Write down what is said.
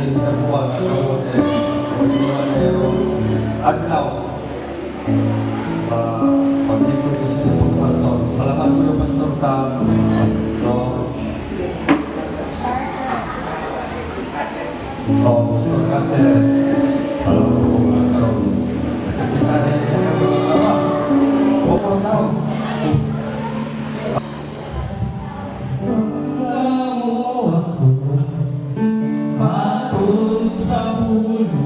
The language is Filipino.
Tabuan atau adlaw sa pagdito ko sa inyong pastor. Salamat po yung pastor Tam, pastor. Pastor Carter. Salamat po mga karoon. Nakakita na yung kanyang mga tawa. Bukong tao. Sa puno